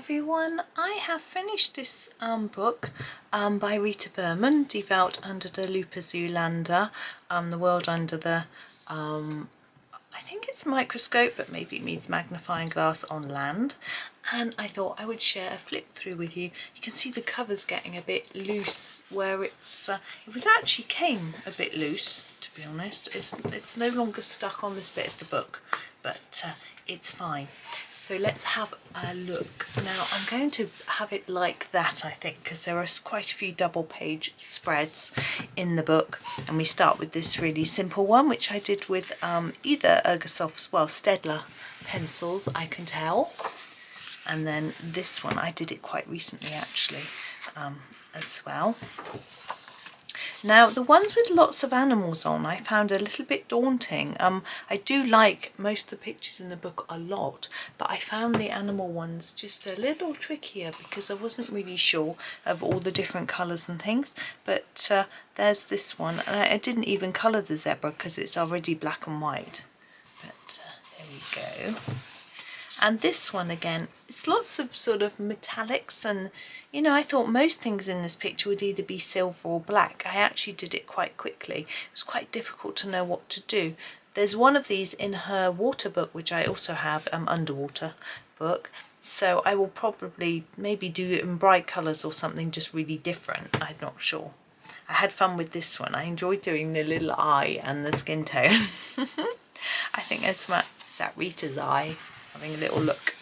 everyone, I have finished this book by Rita Berman, Die Welt Unter Der Lupe, Lande, the world under the, I think it's microscope, but maybe it means magnifying glass on land. And I thought I would share a flip through with you. You can see the cover's getting a bit loose where it was actually came a bit loose, to be honest. It's no longer stuck on this bit of the book, but it's fine. So let's have a look. Now I'm going to have it like that, I think, because there are quite a few double page spreads in the book, and we start with this really simple one, which I did with either Ergosoft's, well, Staedtler pencils, I can tell. And then this one, I did it quite recently actually as well. Now the ones with lots of animals on I found a little bit daunting. I do like most of the pictures in the book a lot, but I found the animal ones just a little trickier because I wasn't really sure of all the different colours and things. But there's this one, and I didn't even colour the zebra because it's already black and white. But there we go. And this one again, it's lots of sort of metallics, and you know, I thought most things in this picture would either be silver or black. I actually did it quite quickly. It was quite difficult to know what to do. There's one of these in her water book, which I also have, underwater book. So I will probably maybe do it in bright colours or something just really different. I'm not sure. I had fun with this one. I enjoyed doing the little eye and the skin tone. I think that's that Rita's eye. Having a little look.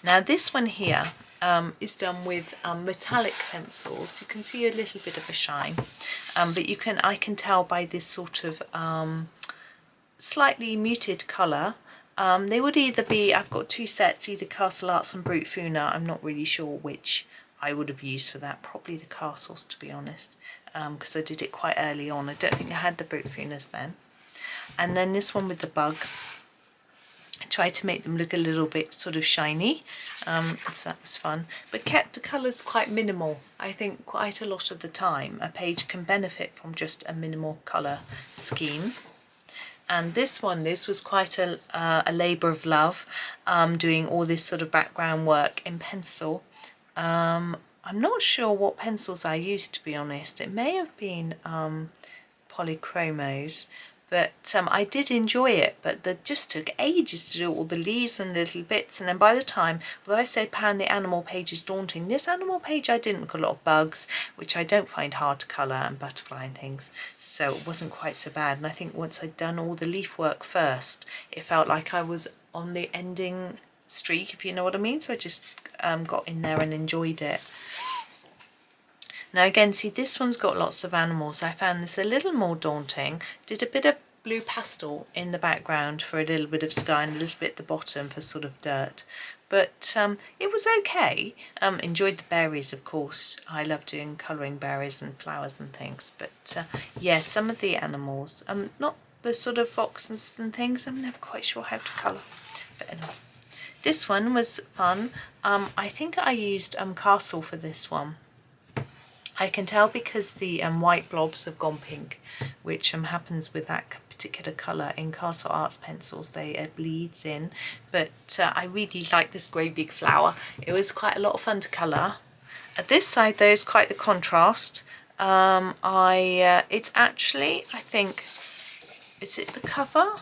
Now this one here is done with metallic pencils. You can see a little bit of a shine, but I can tell by this sort of slightly muted colour. They would either be, I've got two sets, either Castle Arts and Brut Funa. I'm not really sure which I would have used for that. Probably the Castles, to be honest, because I did it quite early on. I don't think I had the Brut Funas then. And then this one with the bugs. I tried to make them look a little bit sort of shiny, so that was fun, but kept the colours quite minimal. I think quite a lot of the time a page can benefit from just a minimal colour scheme. And this was quite a labour of love, doing all this sort of background work in pencil. I'm not sure what pencils I used, to be honest. It may have been polychromos. But I did enjoy it, but that just took ages to do all the leaves and little bits. And then by the time, although I say found the animal page is daunting, this animal page I didn't look a lot of bugs, which I don't find hard to colour, and butterfly and things. So it wasn't quite so bad. And I think once I'd done all the leaf work first, it felt like I was on the ending streak, if you know what I mean. So I just got in there and enjoyed it. Now again, see, this one's got lots of animals. I found this a little more daunting. Did a bit of blue pastel in the background for a little bit of sky and a little bit at the bottom for sort of dirt. But it was okay. Enjoyed the berries, of course. I love doing colouring berries and flowers and things. But yeah, some of the animals, not the sort of foxes and things, I'm never quite sure how to colour. But anyway, this one was fun. I think I used Castle for this one. I can tell because the white blobs have gone pink, which happens with that particular colour in Castle Arts pencils. They bleeds in, but I really like this grey big flower. It was quite a lot of fun to colour. At this side though is quite the contrast. It's actually, I think, is it the cover?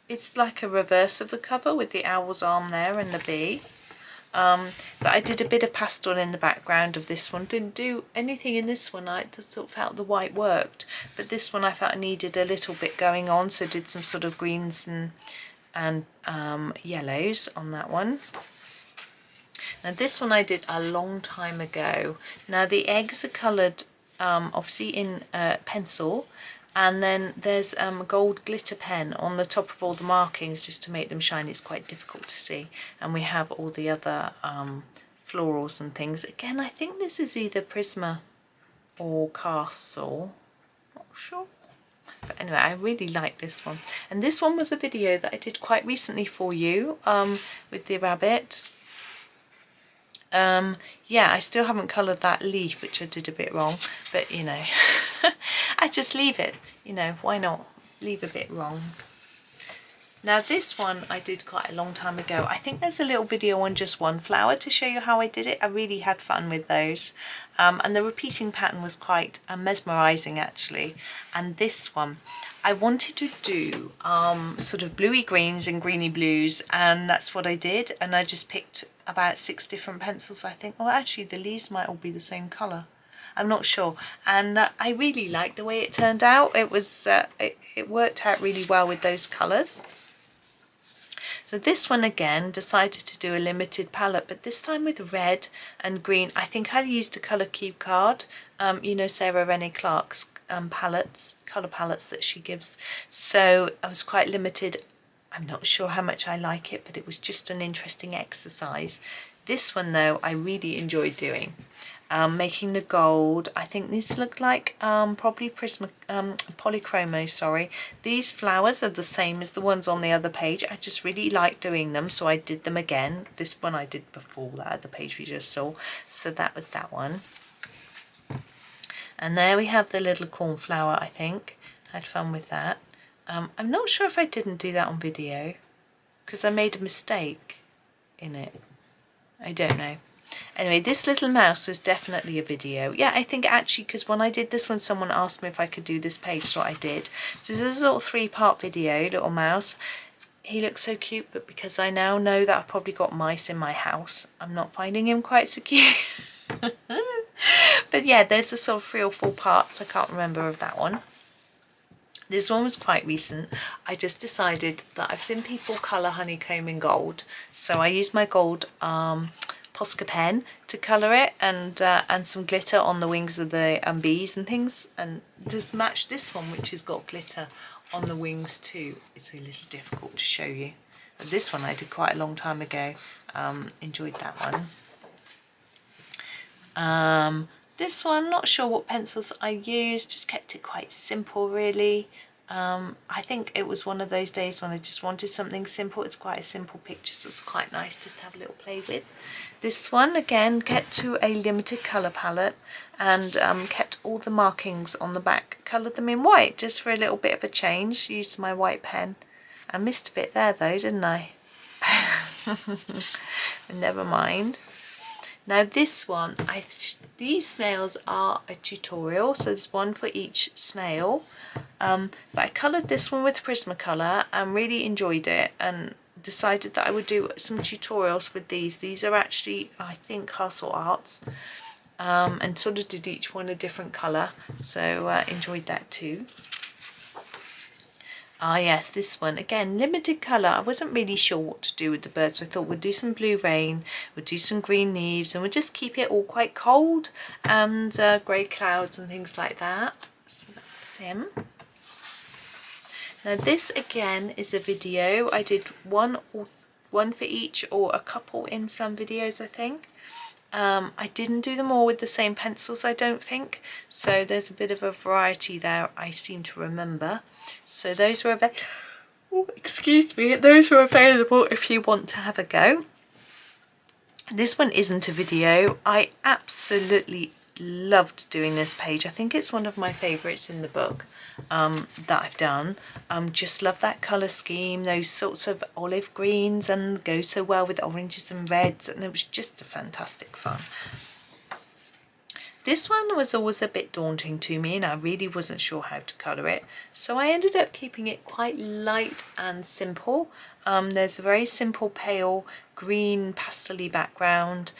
It's like a reverse of the cover with the owl's arm there and the bee. But I did a bit of pastel in the background of this one. Didn't do anything in this one. I just sort of felt the white worked, but this one I felt I needed a little bit going on, so did some sort of greens and yellows on that one. Now this one I did a long time ago. Now the eggs are coloured obviously in pencil, and then there's a gold glitter pen on the top of all the markings just to make them shine. It's quite difficult to see. And we have all the other florals and things. Again, I think this is either Prisma or Castle. Not sure. But anyway, I really like this one. And this one was a video that I did quite recently for you with the rabbit. Yeah, I still haven't coloured that leaf, which I did a bit wrong, but you know, I just leave it, you know, why not leave a bit wrong. Now this one I did quite a long time ago. I think there's a little video on just one flower to show you how I did it. I really had fun with those. And the repeating pattern was quite mesmerising actually. And this one, I wanted to do sort of bluey greens and greeny blues, and that's what I did. And I just picked about 6 different pencils, I think. Oh, actually the leaves might all be the same colour. I'm not sure, and I really liked the way it turned out. It was it worked out really well with those colours. So this one again decided to do a limited palette, but this time with red and green. I think I used a colour cube card, you know, Sarah Renee Clark's colour palettes that she gives. So I was quite limited. I'm not sure how much I like it, but it was just an interesting exercise. This one though, I really enjoyed doing. Making the gold. I think these look like probably polychromo, sorry. These flowers are the same as the ones on the other page. I just really like doing them, so I did them again. This one I did before that other page we just saw, so that was that one. And there we have the little cornflower, I think. Had fun with that. I'm not sure if I didn't do that on video because I made a mistake in it. I don't know. Anyway, this little mouse was definitely a video. Yeah, I think actually, because when I did this one, someone asked me if I could do this page, so I did. So this is a sort of 3-part video, little mouse. He looks so cute, but because I now know that I've probably got mice in my house, I'm not finding him quite so cute. But yeah, there's a sort of 3 or 4 parts, I can't remember of that one. This one was quite recent. I just decided that I've seen people colour honeycomb in gold, so I used my gold Posca pen to colour it, and some glitter on the wings of the bees and things, and just match this one which has got glitter on the wings too. It's a little difficult to show you, but this one I did quite a long time ago. Enjoyed that one. This one, not sure what pencils I used, just kept it quite simple really. I think it was one of those days when I just wanted something simple. It's quite a simple picture, so it's quite nice just to have a little play with. This one again kept to a limited colour palette, and kept all the markings on the back, coloured them in white just for a little bit of a change. Used my white pen. I missed a bit there though, didn't I? Never mind. Now this one, these snails are a tutorial, so there's one for each snail. But I coloured this one with Prismacolor and really enjoyed it, and decided that I would do some tutorials with these. These are actually, I think, Castle Arts, and sort of did each one a different colour, so enjoyed that too. Ah yes, this one, again, limited colour. I wasn't really sure what to do with the birds, so I thought we'd do some blue rain, we'd do some green leaves, and we'd just keep it all quite cold, and grey clouds and things like that. So that's him. Now this again is a video. I did one for each, or a couple in some videos, I think. I didn't do them all with the same pencils, I don't think, so there's a bit of a variety there, I seem to remember. So those were those were available if you want to have a go. This one isn't a video. I absolutely loved doing this page. I think it's one of my favourites in the book that I've done. Just love that colour scheme, those sorts of olive greens, and go so well with oranges and reds, and it was just a fantastic fun. This one was always a bit daunting to me, and I really wasn't sure how to colour it, so I ended up keeping it quite light and simple. There's a very simple pale green pastel-y background,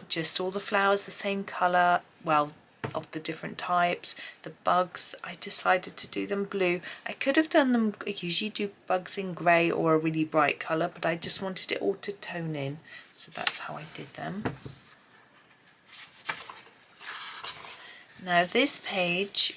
just all the flowers the same colour, well, of the different types. The bugs, I decided to do them blue. I could have done them, I usually do bugs in grey or a really bright colour, but I just wanted it all to tone in, so that's how I did them. Now this page,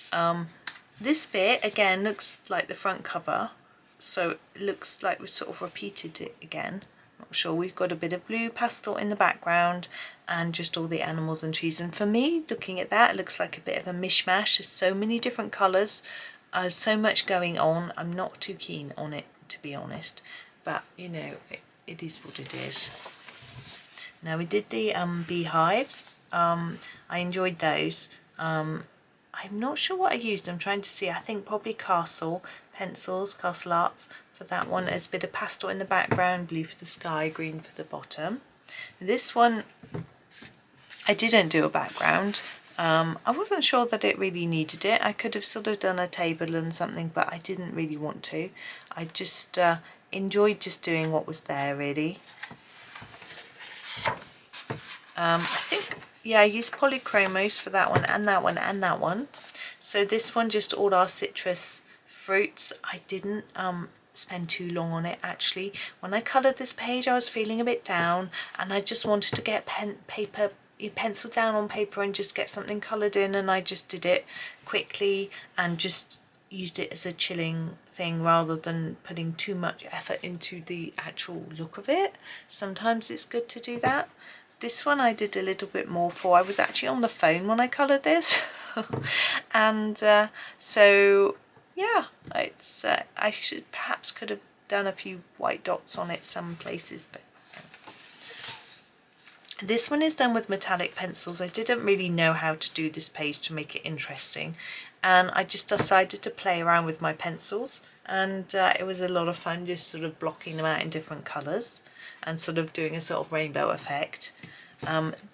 this bit again looks like the front cover, so it looks like we've sort of repeated it again. Not sure. We've got a bit of blue pastel in the background and just all the animals and trees, and for me, looking at that, it looks like a bit of a mishmash. There's so many different colours, so much going on. I'm not too keen on it, to be honest, but you know, it is what it is. Now we did the beehives. I enjoyed those. I'm not sure what I used. I'm trying to see. I think probably Castle pencils, Castle Arts for that one. There's a bit of pastel in the background, blue for the sky, green for the bottom. This one I didn't do a background. I wasn't sure that it really needed it. I could have sort of done a table and something, but I didn't really want to. I just enjoyed just doing what was there, really. I think, yeah, I used polychromos for that one and that one and that one. So this one, just all our citrus fruits. I didn't spend too long on it, actually. When I coloured this page, I was feeling a bit down, and I just wanted to get pencil down on paper and just get something coloured in, and I just did it quickly and just used it as a chilling thing rather than putting too much effort into the actual look of it. Sometimes it's good to do that. This one I did a little bit more for. I was actually on the phone when I coloured this. And so yeah, it's I could have done a few white dots on it some places, but this one is done with metallic pencils. I didn't really know how to do this page to make it interesting, and I just decided to play around with my pencils, and it was a lot of fun just sort of blocking them out in different colours and sort of doing a sort of rainbow effect.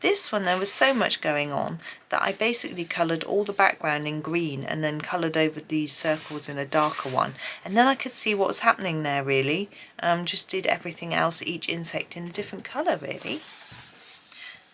This one, there was so much going on that I basically coloured all the background in green and then coloured over these circles in a darker one, and then I could see what was happening there, really. Just did everything else, each insect in a different colour, really.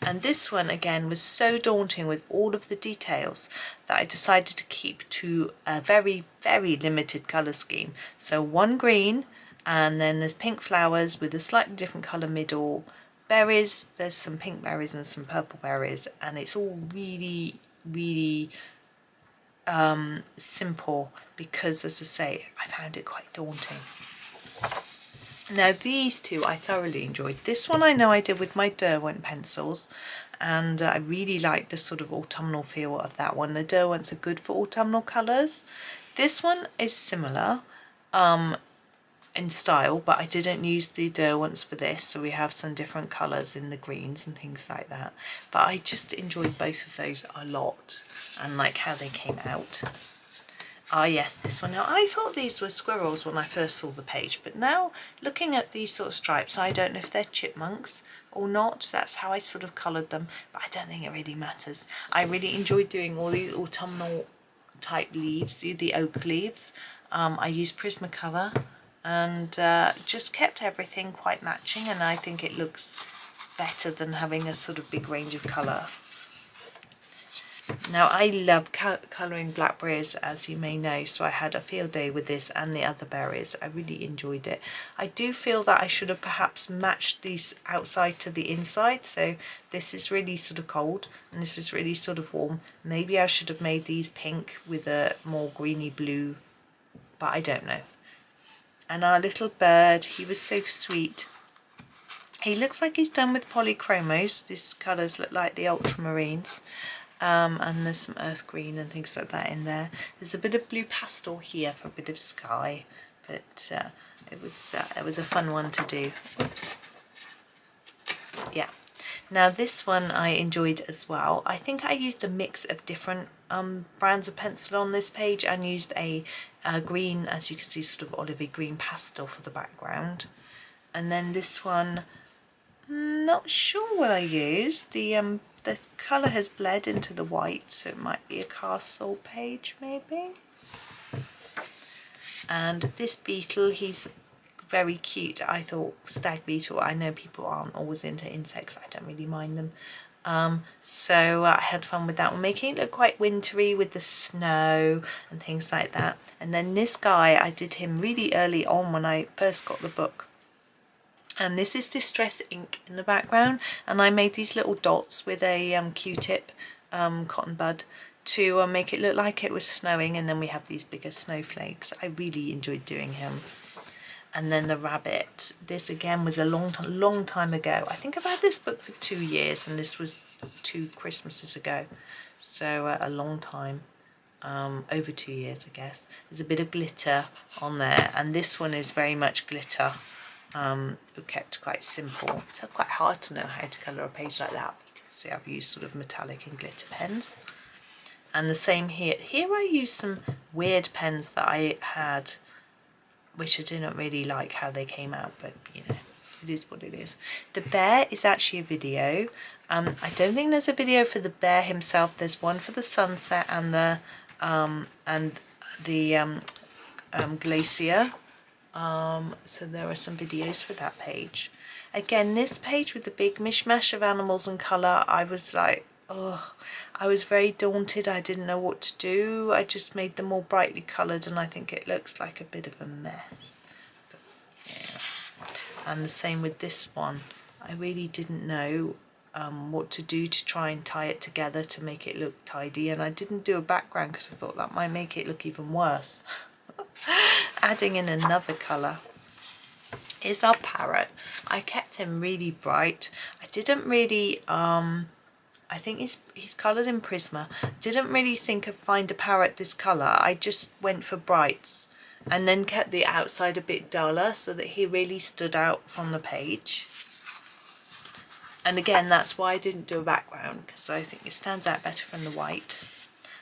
And this one again was so daunting with all of the details that I decided to keep to a very, very limited colour scheme. So one green, and then there's pink flowers with a slightly different colour middle. Berries, there's some pink berries and some purple berries, and it's all really, really simple because, as I say, I found it quite daunting. Now these two I thoroughly enjoyed. This one I know I did with my Derwent pencils, and I really like the sort of autumnal feel of that one. The Derwents are good for autumnal colours. This one is similar in style, but I didn't use the Derwents for this, so we have some different colours in the greens and things like that. But I just enjoyed both of those a lot, and like how they came out. Ah yes, this one. Now I thought these were squirrels when I first saw the page, but now looking at these sort of stripes, I don't know if they're chipmunks or not. That's how I sort of coloured them, but I don't think it really matters. I really enjoyed doing all these autumnal type leaves, the oak leaves. I used Prismacolor and just kept everything quite matching, and I think it looks better than having a sort of big range of colour. Now I love colouring blackberries, as you may know, so I had a field day with this and the other berries. I really enjoyed it. I do feel that I should have perhaps matched these outside to the inside, so this is really sort of cold and this is really sort of warm. Maybe I should have made these pink with a more greeny blue, but I don't know. And our little bird, he was so sweet. He looks like he's done with polychromos. These colours look like the ultramarines. And there's some earth green and things like that in there. There's a bit of blue pastel here for a bit of sky, but it was a fun one to do. Oops. Yeah. Now this one I enjoyed as well. I think I used a mix of different brands of pencil on this page, and used a green, as you can see, sort of olivey green pastel for the background. And then this one, not sure what I used. The colour has bled into the white, so it might be a castle page maybe. And this beetle, he's very cute. I thought stag beetle. I know people aren't always into insects. I don't really mind them. So I had fun with that one, making it look quite wintry with the snow and things like that. And then this guy, I did him really early on when I first got the book. And this is Distress ink in the background, and I made these little dots with a Q-tip cotton bud to make it look like it was snowing, and then we have these bigger snowflakes. I really enjoyed doing him. And then the rabbit, this again was a long time ago. I think I've had this book for 2 years, and this was 2 Christmases ago, so a long time. Over 2 years, I guess. There's a bit of glitter on there, and this one is very much glitter. Kept quite simple, so quite hard to know how to colour a page like that. You can see I've used sort of metallic and glitter pens, and the same here. Here I used some weird pens that I had which I didn't really like how they came out, but you know, it is what it is. The bear is actually a video. I don't think there's a video for the bear himself. There's one for the sunset and the glacier. So there are some videos for that page. Again, this page with the big mishmash of animals and colour, I was like, oh, I was very daunted. I didn't know what to do. I just made them all brightly coloured, and I think it looks like a bit of a mess. But, yeah. And the same with this one. I really didn't know what to do to try and tie it together to make it look tidy, and I didn't do a background because I thought that might make it look even worse. Adding in another colour is our parrot. I kept him really bright. I didn't really I think he's coloured in Prisma. Didn't really think of find a parrot this colour. I just went for brights and then kept the outside a bit duller so that he really stood out from the page. And again, that's why I didn't do a background, because I think it stands out better from the white.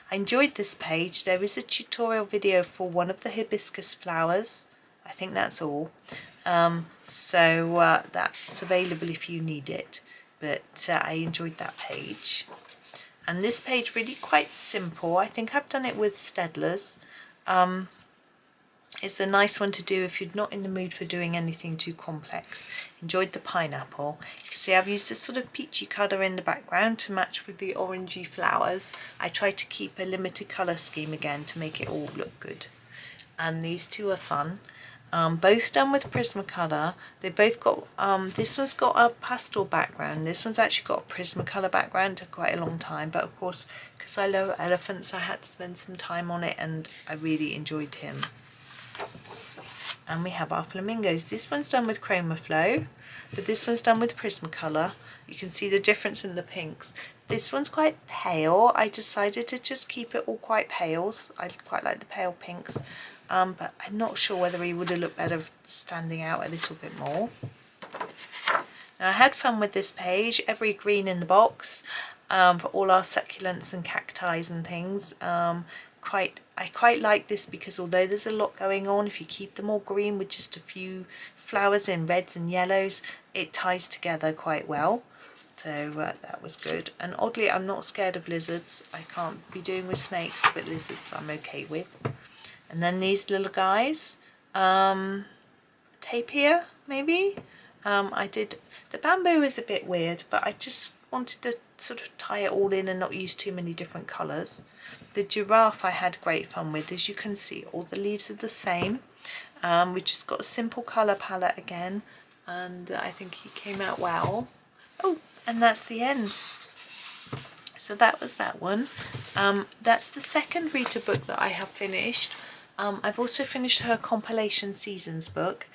I enjoyed this page. There is a tutorial video for one of the hibiscus flowers. I think that's all. So that's available if you need it. But I enjoyed that page. And this page, really quite simple. I think I've done it with Staedtlers. It's a nice one to do if you're not in the mood for doing anything too complex. Enjoyed the pineapple. You can see I've used a sort of peachy colour in the background to match with the orangey flowers. I tried to keep a limited colour scheme again to make it all look good. And these two are fun. Both done with Prismacolor. They both got, this one's got a pastel background. This one's actually got a Prismacolor background. Took quite a long time, but of course, because I love elephants, I had to spend some time on it, and I really enjoyed him. And we have our flamingos. This one's done with Chroma Flow, but this one's done with Prismacolor. You can see the difference in the pinks. This one's quite pale. I decided to just keep it all quite pales. I quite like the pale pinks, but I'm not sure whether he would have looked better standing out a little bit more. Now I had fun with this page. Every green in the box for all our succulents and cacti and things. I quite like this because although there's a lot going on, if you keep them all green with just a few flowers in reds and yellows, it ties together quite well. So that was good. And oddly, I'm not scared of lizards. I can't be doing with snakes, but lizards I'm okay with. And then these little guys, tapir maybe. I did, the bamboo is a bit weird, but I just wanted to sort of tie it all in and not use too many different colours. The giraffe I had great fun with. As you can see, all the leaves are the same. We just got a simple colour palette again, and I think he came out well. Oh, and that's the end. So that was that one. That's the second Rita book that I have finished. I've also finished her compilation seasons book.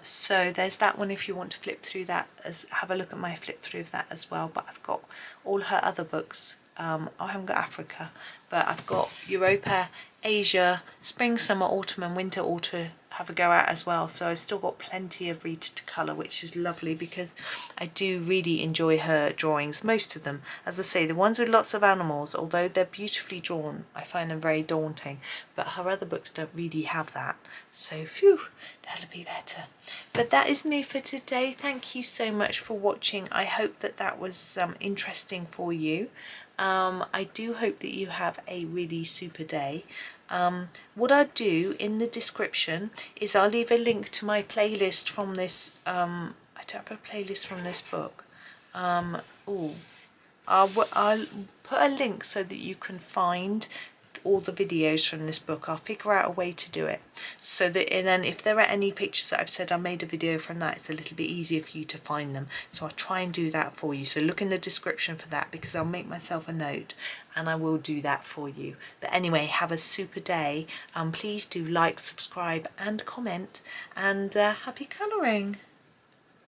So there's that one if you want to flip through that, have a look at my flip through of that as well. But I've got all her other books. I haven't got Africa, but I've got Europa, Asia, Spring, Summer, Autumn and Winter all to have a go at as well. So I've still got plenty of Rita to colour, which is lovely because I do really enjoy her drawings, most of them. As I say, the ones with lots of animals, although they're beautifully drawn, I find them very daunting, but her other books don't really have that. So phew, that'll be better. But that is me for today. Thank you so much for watching. I hope that that was interesting for you. I do hope that you have a really super day. What I'll do in the description is I'll leave a link to my playlist from this, I don't have a playlist from this book. I'll put a link so that you can find all the videos from this book. I'll figure out a way to do it so that, and then if there are any pictures that I've said I made a video from that, it's a little bit easier for you to find them. So I'll try and do that for you. So look in the description for that, because I'll make myself a note and I will do that for you. But anyway, have a super day. Please do like, subscribe and comment, and happy colouring.